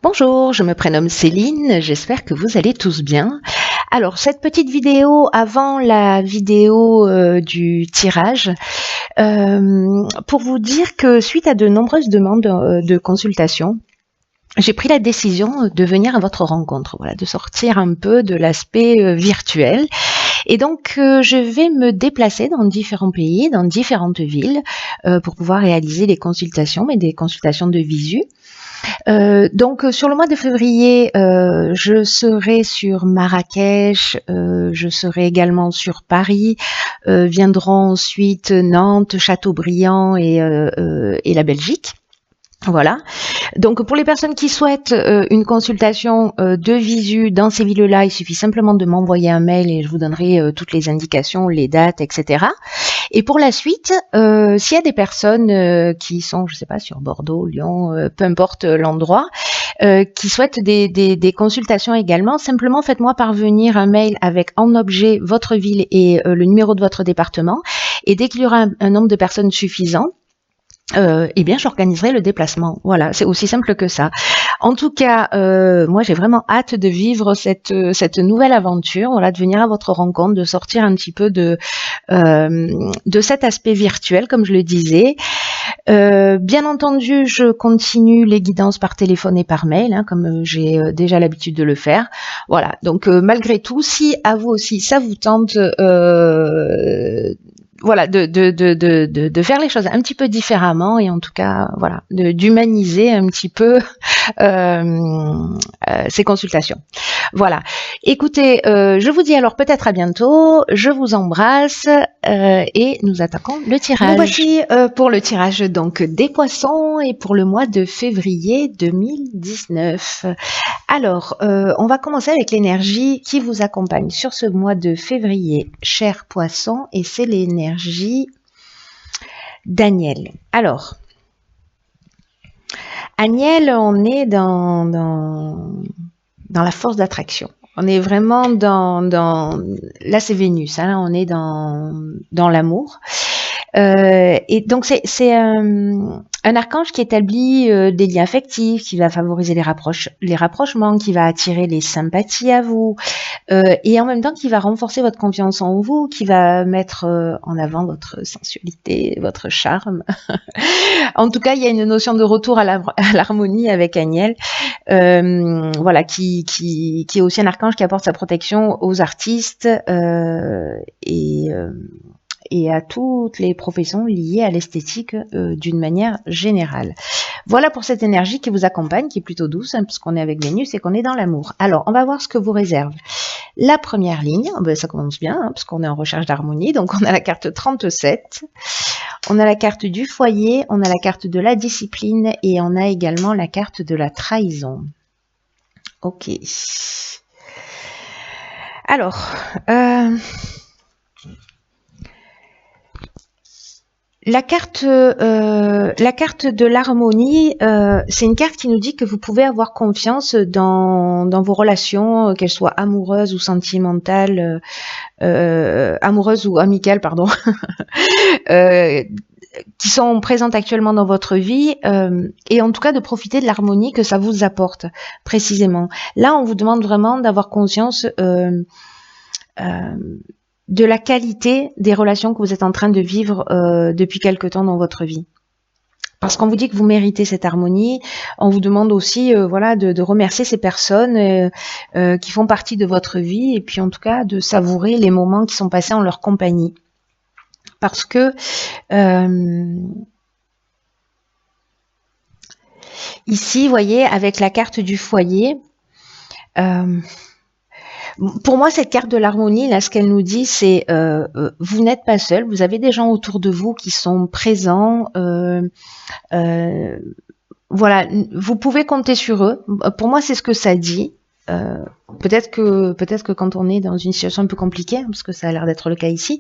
Bonjour, je me prénomme Céline, j'espère que vous allez tous bien. Alors, cette petite vidéo avant la vidéo du tirage, pour vous dire que suite à de nombreuses demandes de consultation, j'ai pris la décision de venir à votre rencontre, voilà, de sortir un peu de l'aspect virtuel. Et donc, je vais me déplacer dans différents pays, dans différentes villes, pour pouvoir réaliser des consultations, mais des consultations de visu. Donc sur le mois de février, je serai sur Marrakech, je serai également sur Paris, viendront ensuite Nantes, Châteaubriand et la Belgique. Voilà. Donc pour les personnes qui souhaitent une consultation de visu dans ces villes-là, il suffit simplement de m'envoyer un mail et je vous donnerai toutes les indications, les dates, etc. Et pour la suite, s'il y a des personnes qui sont, je sais pas, sur Bordeaux, Lyon, peu importe l'endroit, qui souhaitent des consultations également, simplement faites-moi parvenir un mail avec en objet votre ville et le numéro de votre département. Et dès qu'il y aura un nombre de personnes suffisant, eh bien, j'organiserai le déplacement. Voilà, c'est aussi simple que ça. En tout cas, moi, j'ai vraiment hâte de vivre cette nouvelle aventure, voilà, de venir à votre rencontre, de sortir un petit peu de cet aspect virtuel, comme je le disais. Bien entendu, je continue les guidances par téléphone et par mail, hein, comme j'ai déjà l'habitude de le faire. Voilà, donc malgré tout, si à vous aussi ça vous tente, voilà, de faire les choses un petit peu différemment et en tout cas, voilà, d'humaniser un petit peu ces consultations. Voilà. Écoutez, je vous dis alors peut-être à bientôt. Je vous embrasse et nous attaquons le tirage. Nous voici pour le tirage donc des poissons et pour le mois de février 2019. Alors, on va commencer avec l'énergie qui vous accompagne sur ce mois de février, chers poissons, et c'est l'énergie d'Aniel. Alors, Aniel, on est dans la force d'attraction. On est vraiment dans là c'est Vénus, hein, on est dans l'amour. Et donc c'est un archange qui établit des liens affectifs, qui va favoriser les rapprochements, qui va attirer les sympathies à vous, et en même temps qui va renforcer votre confiance en vous, qui va mettre en avant votre sensualité, votre charme. En tout cas, il y a une notion de retour à l'harmonie avec Aniel, voilà, qui est aussi un archange qui apporte sa protection aux artistes et à toutes les professions liées à l'esthétique d'une manière générale. Voilà pour cette énergie qui vous accompagne, qui est plutôt douce, hein, puisqu'on est avec Vénus et qu'on est dans l'amour. Alors, on va voir ce que vous réserve. La première ligne, ben, ça commence bien, hein, parce qu'on est en recherche d'harmonie, donc on a la carte 37, on a la carte du foyer, on a la carte de la discipline et on a également la carte de la trahison. Ok. Alors, la carte de l'harmonie, c'est une carte qui nous dit que vous pouvez avoir confiance dans vos relations, qu'elles soient amoureuses ou sentimentales, amoureuses ou amicales, pardon, qui sont présentes actuellement dans votre vie, et en tout cas de profiter de l'harmonie que ça vous apporte précisément. Là, on vous demande vraiment d'avoir conscience de la qualité des relations que vous êtes en train de vivre depuis quelque temps dans votre vie. Parce qu'on vous dit que vous méritez cette harmonie, on vous demande aussi voilà, de remercier ces personnes qui font partie de votre vie et puis en tout cas de savourer les moments qui sont passés en leur compagnie. Parce que ici, vous voyez, avec la carte du foyer, pour moi, cette carte de l'harmonie, là, ce qu'elle nous dit, c'est vous n'êtes pas seul, vous avez des gens autour de vous qui sont présents. Voilà, vous pouvez compter sur eux. Pour moi, c'est ce que ça dit. Peut-être que quand on est dans une situation un peu compliquée, parce que ça a l'air d'être le cas ici,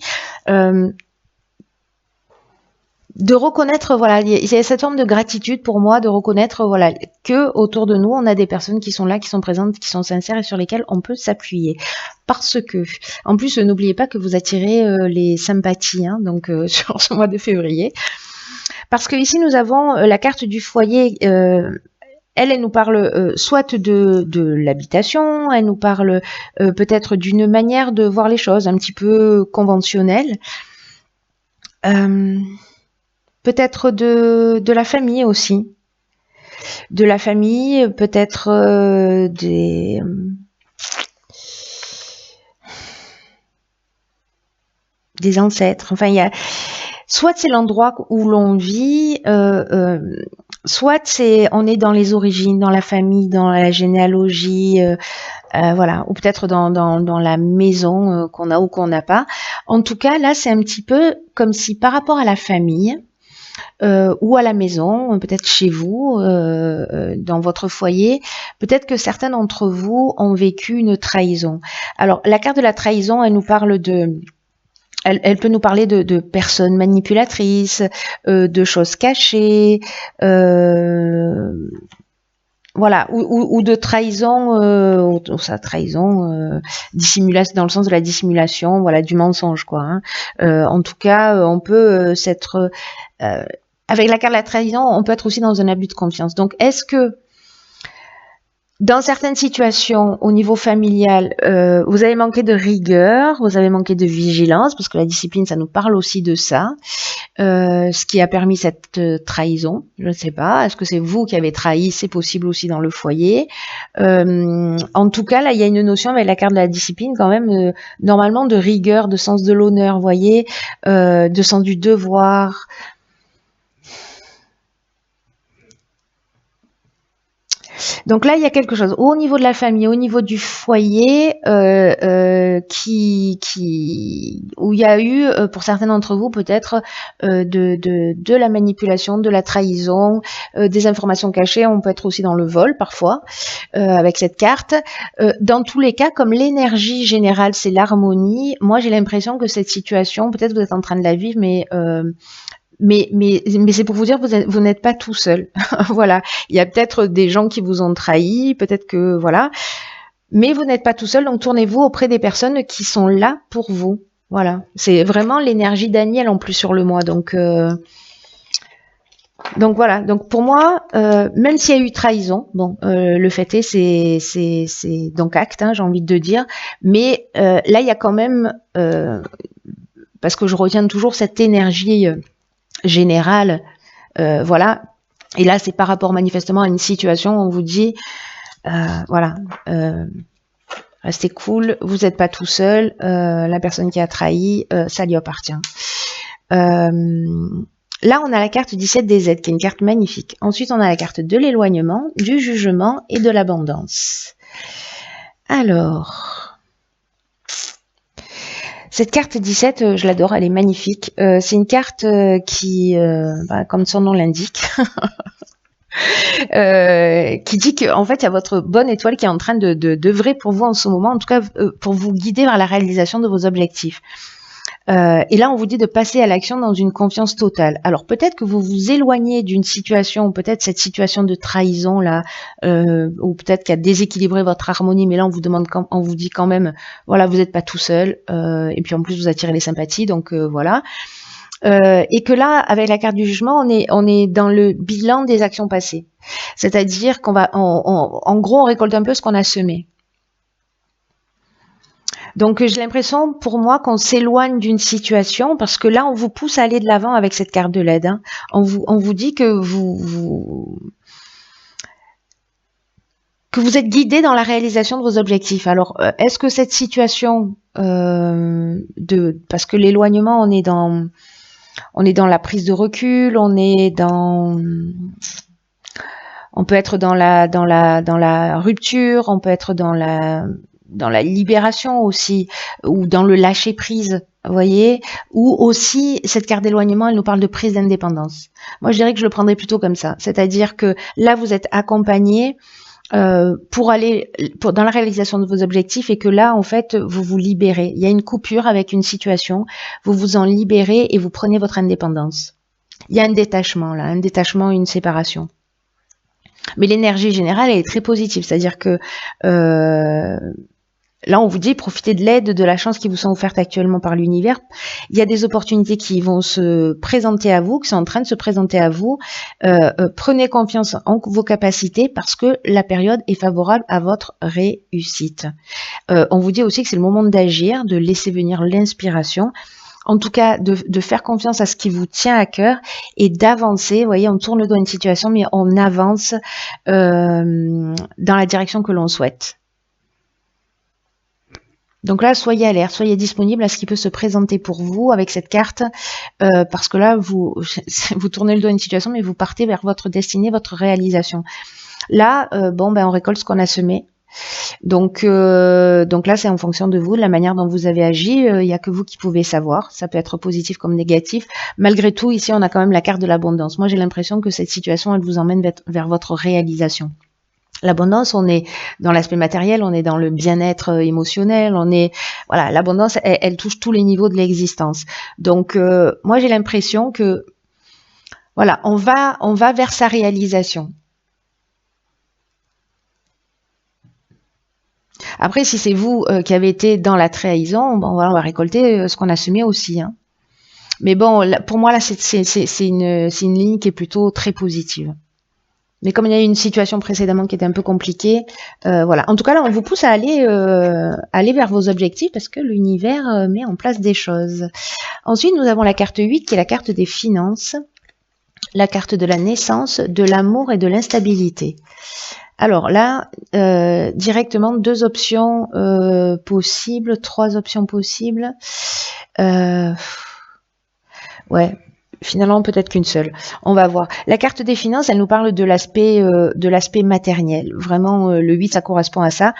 de reconnaître, voilà, il y a cette forme de gratitude pour moi, de reconnaître, voilà, que autour de nous, on a des personnes qui sont là, qui sont présentes, qui sont sincères et sur lesquelles on peut s'appuyer. Parce que, en plus, n'oubliez pas que vous attirez les sympathies, hein, donc sur ce mois de février. Parce que ici, nous avons la carte du foyer elle nous parle soit de l'habitation, elle nous parle peut-être d'une manière de voir les choses un petit peu conventionnelle. Peut-être de la famille aussi. De la famille, peut-être des ancêtres. Enfin, il y a soit c'est l'endroit où l'on vit, soit on est dans les origines, dans la famille, dans la généalogie, voilà, ou peut-être dans la maison qu'on a ou qu'on n'a pas. En tout cas, là, c'est un petit peu comme si par rapport à la famille, ou à la maison, peut-être chez vous, dans votre foyer, peut-être que certains d'entre vous ont vécu une trahison. Alors, la carte de la trahison, elle nous parle elle peut nous parler de personnes manipulatrices, de choses cachées, voilà, ou de trahison, dissimulation, dans le sens de la dissimulation, voilà, du mensonge, quoi. Hein. En tout cas, on peut s'être avec la carte de la trahison, on peut être aussi dans un abus de confiance. Donc, est-ce que dans certaines situations, au niveau familial, vous avez manqué de rigueur, vous avez manqué de vigilance, parce que la discipline, ça nous parle aussi de ça, ce qui a permis cette trahison, je ne sais pas. Est-ce que c'est vous qui avez trahi? C'est possible aussi dans le foyer. En tout cas, là, il y a une notion avec la carte de la discipline quand même, normalement de rigueur, de sens de l'honneur, vous voyez, de sens du devoir. Donc là, il y a quelque chose au niveau de la famille, au niveau du foyer, où il y a eu, pour certains d'entre vous, peut-être de la manipulation, de la trahison, des informations cachées. On peut être aussi dans le vol parfois avec cette carte. Dans tous les cas, comme l'énergie générale, c'est l'harmonie. Moi, j'ai l'impression que cette situation, peut-être vous êtes en train de la vivre, mais c'est pour vous dire vous n'êtes pas tout seul. Voilà, il y a peut-être des gens qui vous ont trahi, peut-être que voilà, mais vous n'êtes pas tout seul. Donc tournez-vous auprès des personnes qui sont là pour vous. Voilà, c'est vraiment l'énergie Daniel en plus sur le mois. Donc voilà. Donc pour moi, même s'il y a eu trahison, bon, le fait est c'est donc acte, hein, j'ai envie de dire. Mais là il y a quand même parce que je retiens toujours cette énergie générale, voilà. Et là, c'est par rapport manifestement à une situation où on vous dit, voilà, restez cool, vous n'êtes pas tout seul, la personne qui a trahi, ça lui appartient. Là, on a la carte 17 des aides, qui est une carte magnifique. Ensuite, on a la carte de l'éloignement, du jugement et de l'abondance. Alors... Cette carte 17, je l'adore, elle est magnifique. C'est une carte qui, comme son nom l'indique, qui dit qu'en fait, il y a votre bonne étoile qui est en train d'œuvrer pour vous en ce moment, en tout cas pour vous guider vers la réalisation de vos objectifs. Et là, on vous dit de passer à l'action dans une confiance totale. Alors peut-être que vous vous éloignez d'une situation, peut-être cette situation de trahison là, ou peut-être qu'elle a déséquilibré votre harmonie, mais là on vous dit quand même, voilà, vous n'êtes pas tout seul, et puis en plus vous attirez les sympathies, donc voilà. Et que là, avec la carte du jugement, on est dans le bilan des actions passées. C'est-à-dire qu'on va, en gros, on récolte un peu ce qu'on a semé. Donc j'ai l'impression pour moi qu'on s'éloigne d'une situation parce que là on vous pousse à aller de l'avant avec cette carte de l'aide. Hein. On vous dit que vous êtes guidé dans la réalisation de vos objectifs. Alors est-ce que cette situation parce que l'éloignement on est dans la prise de recul, on peut être dans la rupture, on peut être dans la libération aussi, ou dans le lâcher prise, vous voyez, ou aussi cette carte d'éloignement, elle nous parle de prise d'indépendance. Moi, je dirais que je le prendrais plutôt comme ça, c'est-à-dire que là, vous êtes accompagné pour aller dans la réalisation de vos objectifs et que là, en fait, vous vous libérez. Il y a une coupure avec une situation, vous vous en libérez et vous prenez votre indépendance. Il y a un détachement là, une séparation. Mais l'énergie générale, elle est très positive, c'est-à-dire que là, on vous dit profitez de l'aide, de la chance qui vous sont offertes actuellement par l'univers. Il y a des opportunités qui vont se présenter à vous, qui sont en train de se présenter à vous. Prenez confiance en vos capacités parce que la période est favorable à votre réussite. On vous dit aussi que c'est le moment d'agir, de laisser venir l'inspiration. En tout cas, de faire confiance à ce qui vous tient à cœur et d'avancer. Vous voyez, on tourne le dos à une situation, mais on avance dans la direction que l'on souhaite. Donc là, soyez alerte, soyez disponible à ce qui peut se présenter pour vous avec cette carte, parce que là, vous tournez le dos à une situation, mais vous partez vers votre destinée, votre réalisation. Là, on récolte ce qu'on a semé. Donc là, c'est en fonction de vous, de la manière dont vous avez agi. Il n'y a que vous qui pouvez savoir. Ça peut être positif comme négatif. Malgré tout, ici, on a quand même la carte de l'abondance. Moi, j'ai l'impression que cette situation, elle vous emmène vers votre réalisation. L'abondance, on est dans l'aspect matériel, on est dans le bien-être émotionnel, voilà, l'abondance, elle touche tous les niveaux de l'existence. Donc, moi, j'ai l'impression que, voilà, on va vers sa réalisation. Après, si c'est vous qui avez été dans la trahison, on va récolter ce qu'on a semé aussi. Hein. Mais bon, là, pour moi, là, c'est une ligne qui est plutôt très positive. Mais comme il y a eu une situation précédemment qui était un peu compliquée, voilà. En tout cas, là, on vous pousse à aller vers vos objectifs parce que l'univers met en place des choses. Ensuite, nous avons la carte 8 qui est la carte des finances, la carte de la naissance, de l'amour et de l'instabilité. Alors là, directement, 2 options possibles, 3 options possibles. Ouais. Finalement, peut-être qu'une seule. On va voir. La carte des finances, elle nous parle de l'aspect matériel. Vraiment, le 8, ça correspond à ça.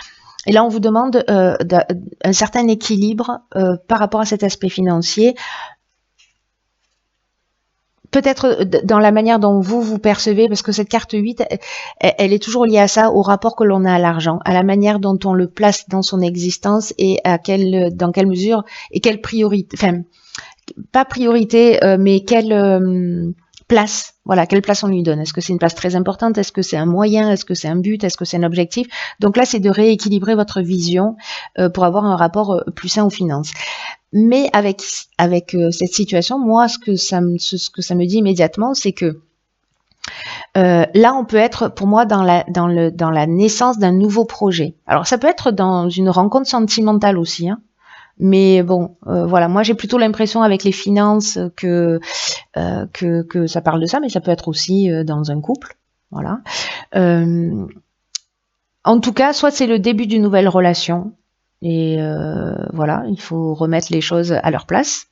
Et là, on vous demande un certain équilibre par rapport à cet aspect financier. Peut-être dans la manière dont vous percevez, parce que cette carte 8, elle est toujours liée à ça, au rapport que l'on a à l'argent, à la manière dont on le place dans son existence et dans quelle mesure et quelle priorité, enfin, pas priorité, mais quelle place, voilà, quelle place on lui donne. Est-ce que c'est une place très importante? Est-ce que c'est un moyen? Est-ce que c'est un but? Est-ce que c'est un objectif? Donc là, c'est de rééquilibrer votre vision pour avoir un rapport plus sain aux finances. Mais avec cette situation, moi, ce que ça me dit immédiatement, c'est que là, on peut être, pour moi, dans la naissance d'un nouveau projet. Alors, ça peut être dans une rencontre sentimentale aussi, hein. Mais bon, voilà, moi j'ai plutôt l'impression avec les finances que ça parle de ça, mais ça peut être aussi dans un couple, voilà. En tout cas, soit c'est le début d'une nouvelle relation, et voilà, il faut remettre les choses à leur place,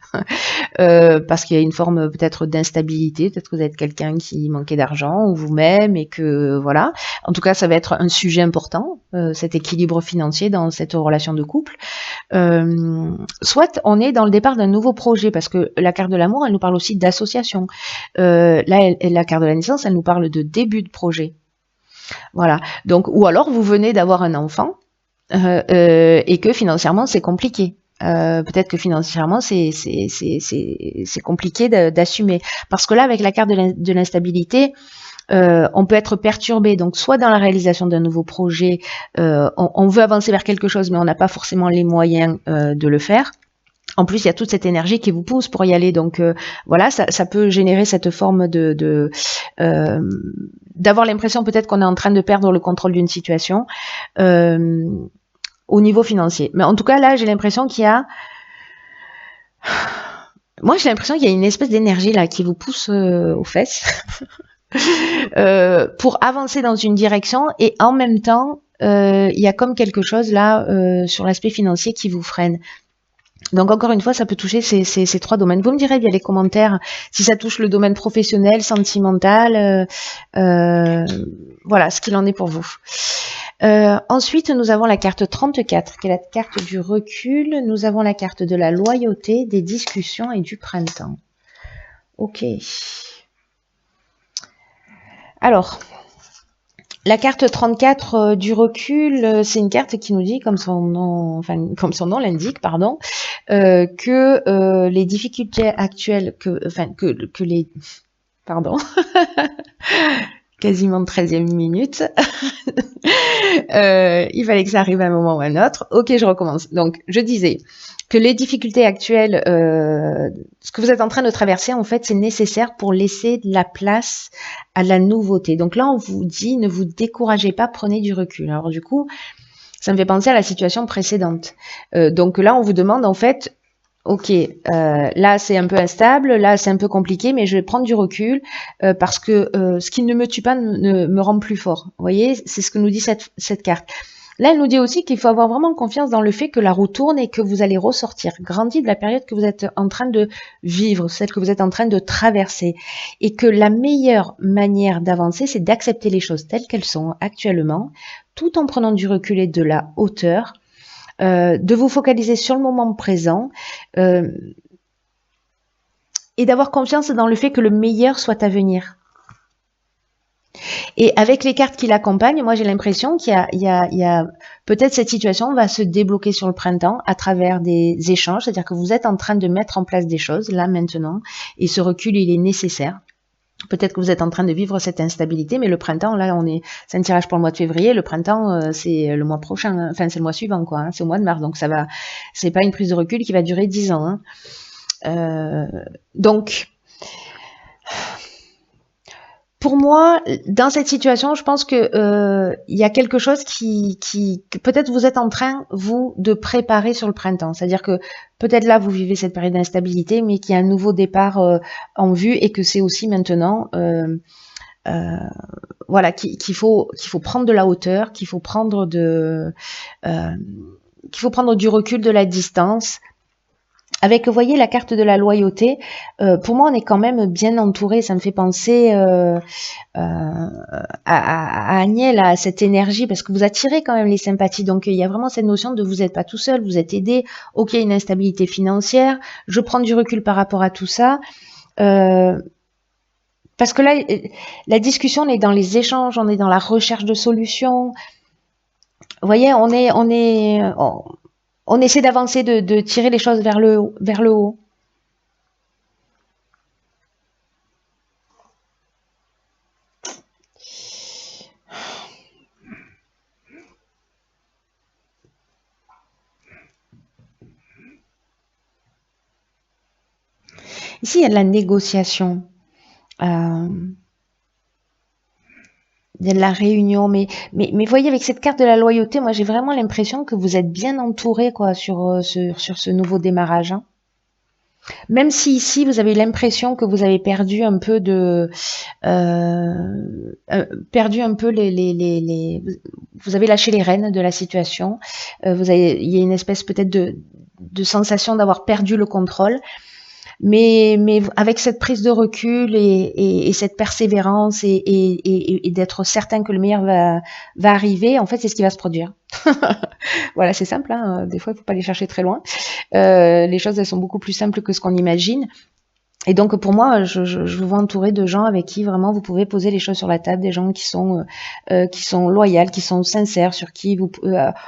parce qu'il y a une forme peut-être d'instabilité, peut-être que vous êtes quelqu'un qui manquait d'argent, ou vous-même, et que voilà. En tout cas, ça va être un sujet important, cet équilibre financier dans cette relation de couple. Soit on est dans le départ d'un nouveau projet, parce que la carte de l'amour, elle nous parle aussi d'association. Là, la carte de la naissance, elle nous parle de début de projet. Voilà. Donc, ou alors vous venez d'avoir un enfant et que financièrement c'est compliqué. Peut-être que financièrement c'est compliqué d'assumer, parce que là, avec la carte de l'instabilité, on peut être perturbé, donc soit dans la réalisation d'un nouveau projet, on veut avancer vers quelque chose, mais on n'a pas forcément les moyens de le faire. En plus, il y a toute cette énergie qui vous pousse pour y aller, donc voilà, ça peut générer cette forme d'avoir l'impression peut-être qu'on est en train de perdre le contrôle d'une situation au niveau financier. Mais en tout cas, là, j'ai l'impression qu'il y a... Moi, j'ai l'impression qu'il y a une espèce d'énergie là qui vous pousse aux fesses pour avancer dans une direction, et en même temps, il y a comme quelque chose là sur l'aspect financier qui vous freine. Donc encore une fois, ça peut toucher ces 3 domaines. Vous me direz via les commentaires si ça touche le domaine professionnel, sentimental, voilà ce qu'il en est pour vous. Ensuite, nous avons la carte 34, qui est la carte du recul. Nous avons la carte de la loyauté, des discussions et du printemps. Ok. Alors, la carte 34 du recul, c'est une carte qui nous dit, comme son nom l'indique, pardon, que les difficultés actuelles, que quasiment 13e minute. Il fallait que ça arrive à un moment ou à un autre. Ok, je recommence. Donc, je disais que les difficultés actuelles, ce que vous êtes en train de traverser, en fait, c'est nécessaire pour laisser de la place à la nouveauté. Donc là, on vous dit, ne vous découragez pas, prenez du recul. Alors du coup, ça me fait penser à la situation précédente. Donc là, on vous demande, en fait, ok, là c'est un peu instable, là c'est un peu compliqué, mais je vais prendre du recul parce que ce qui ne me tue pas ne me rend plus fort. Vous voyez, c'est ce que nous dit cette carte. Là, elle nous dit aussi qu'il faut avoir vraiment confiance dans le fait que la roue tourne et que vous allez ressortir grandi de la période que vous êtes en train de vivre, celle que vous êtes en train de traverser. Et que la meilleure manière d'avancer, c'est d'accepter les choses telles qu'elles sont actuellement, tout en prenant du recul et de la hauteur, de vous focaliser sur le moment présent et d'avoir confiance dans le fait que le meilleur soit à venir. Et avec les cartes qui l'accompagnent, moi j'ai l'impression qu'il y a peut-être cette situation va se débloquer sur le printemps à travers des échanges, c'est-à-dire que vous êtes en train de mettre en place des choses là maintenant, et ce recul il est nécessaire. Peut-être que vous êtes en train de vivre cette instabilité, mais le printemps, là, c'est un tirage pour le mois de février. Le printemps, c'est le mois prochain, enfin c'est le mois suivant, quoi. Hein, c'est au mois de mars, donc ça va. C'est pas une prise de recul qui va durer 10 ans. Hein. Donc, pour moi, dans cette situation, je pense que il y a quelque chose que peut-être vous êtes en train, vous, de préparer sur le printemps. C'est-à-dire que peut-être là, vous vivez cette période d'instabilité, mais qu'il y a un nouveau départ en vue et que c'est aussi maintenant, voilà, qu'il faut prendre de la hauteur, qu'il faut prendre du recul, de la distance. Avec, vous voyez, la carte de la loyauté, pour moi, on est quand même bien entouré. Ça me fait penser à Agnès, à cette énergie, parce que vous attirez quand même les sympathies. Donc, il y a vraiment cette notion de vous n'êtes pas tout seul, vous êtes aidé. Ok, une instabilité financière. Je prends du recul par rapport à tout ça. Parce que là, la discussion, on est dans les échanges, on est dans la recherche de solutions. Vous voyez, on essaie d'avancer, de tirer les choses vers le haut. Ici, il y a de la négociation. Il y a de la réunion, mais voyez, avec cette carte de la loyauté, moi j'ai vraiment l'impression que vous êtes bien entouré quoi sur ce nouveau démarrage. Hein. Même si ici vous avez l'impression que vous avez perdu un peu vous avez lâché les rênes de la situation. Il y a une espèce peut-être de sensation d'avoir perdu le contrôle. Mais avec cette prise de recul et cette persévérance et d'être certain que le meilleur va arriver, en fait, c'est ce qui va se produire. Voilà, c'est simple. Hein. Des fois, il ne faut pas aller chercher très loin. Les choses, elles sont beaucoup plus simples que ce qu'on imagine. Et donc, pour moi, je vous vois entouré de gens avec qui vraiment vous pouvez poser les choses sur la table, des gens qui sont loyaux, qui sont sincères,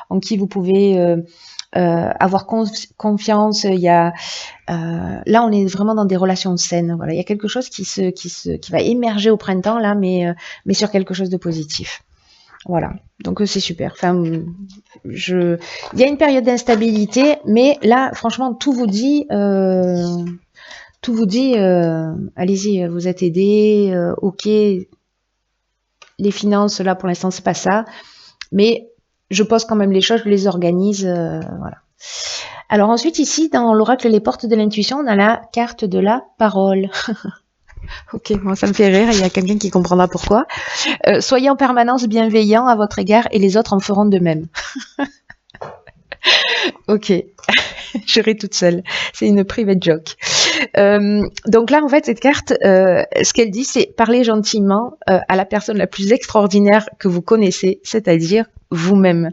en qui vous pouvez avoir confiance. Il y a là, on est vraiment dans des relations saines. Voilà, il y a quelque chose qui va émerger au printemps là, mais sur quelque chose de positif. Voilà, donc c'est super. Enfin, il y a une période d'instabilité, mais là, franchement, tout vous dit. Allez-y, vous êtes aidés, ok, les finances, là, pour l'instant, c'est pas ça, mais je pose quand même les choses, je les organise, voilà. Alors ensuite, ici, dans l'oracle Les Portes de l'Intuition, on a la carte de la parole. Ok, moi ça me fait rire, il y a quelqu'un qui comprendra pourquoi. Soyez en permanence bienveillant à votre égard et les autres en feront de même. Ok, je ris toute seule. C'est une private joke. Donc là, en fait, cette carte, ce qu'elle dit, c'est parler gentiment à la personne la plus extraordinaire que vous connaissez, c'est-à-dire vous-même.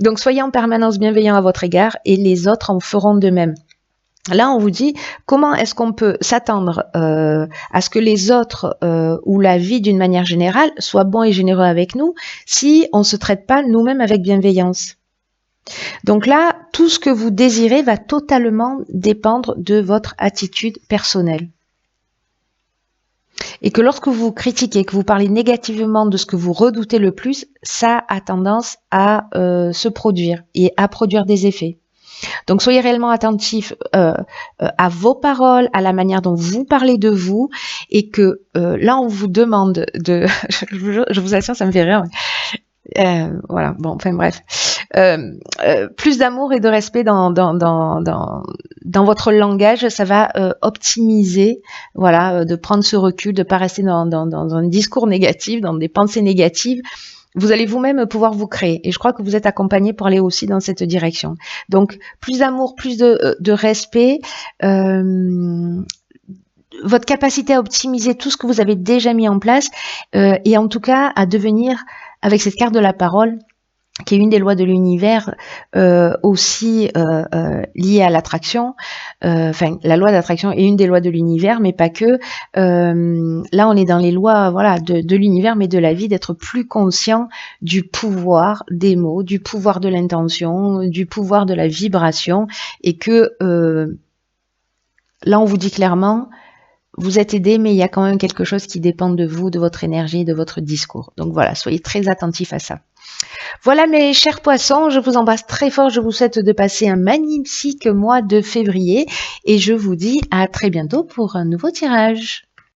Donc, soyez en permanence bienveillant à votre égard et les autres en feront de même. Là, on vous dit comment est-ce qu'on peut s'attendre à ce que les autres ou la vie d'une manière générale soient bons et généreux avec nous si on ne se traite pas nous-mêmes avec bienveillance. Donc là, tout ce que vous désirez va totalement dépendre de votre attitude personnelle. Et que lorsque vous critiquez, que vous parlez négativement de ce que vous redoutez le plus, ça a tendance à se produire et à produire des effets. Donc soyez réellement attentifs à vos paroles, à la manière dont vous parlez de vous, et que là on vous demande de, je vous assure, ça me fait rire. Voilà, bon, enfin bref, plus d'amour et de respect dans votre langage, ça va optimiser, voilà, de prendre ce recul, de pas rester dans un discours négatif, dans des pensées négatives. Vous allez vous-même pouvoir vous créer. Et je crois que vous êtes accompagné pour aller aussi dans cette direction. Donc, plus d'amour, plus de respect, votre capacité à optimiser tout ce que vous avez déjà mis en place, et en tout cas à devenir, avec cette carte de la parole, qui est une des lois de l'univers, aussi liée à l'attraction. Enfin, la loi d'attraction est une des lois de l'univers, mais pas que. Là, on est dans les lois, voilà, de l'univers, mais de la vie, d'être plus conscient du pouvoir des mots, du pouvoir de l'intention, du pouvoir de la vibration, et que là, on vous dit clairement, vous êtes aidé, mais il y a quand même quelque chose qui dépend de vous, de votre énergie, de votre discours. Donc voilà, soyez très attentifs à ça. Voilà mes chers poissons, je vous embrasse très fort, je vous souhaite de passer un magnifique mois de février et je vous dis à très bientôt pour un nouveau tirage.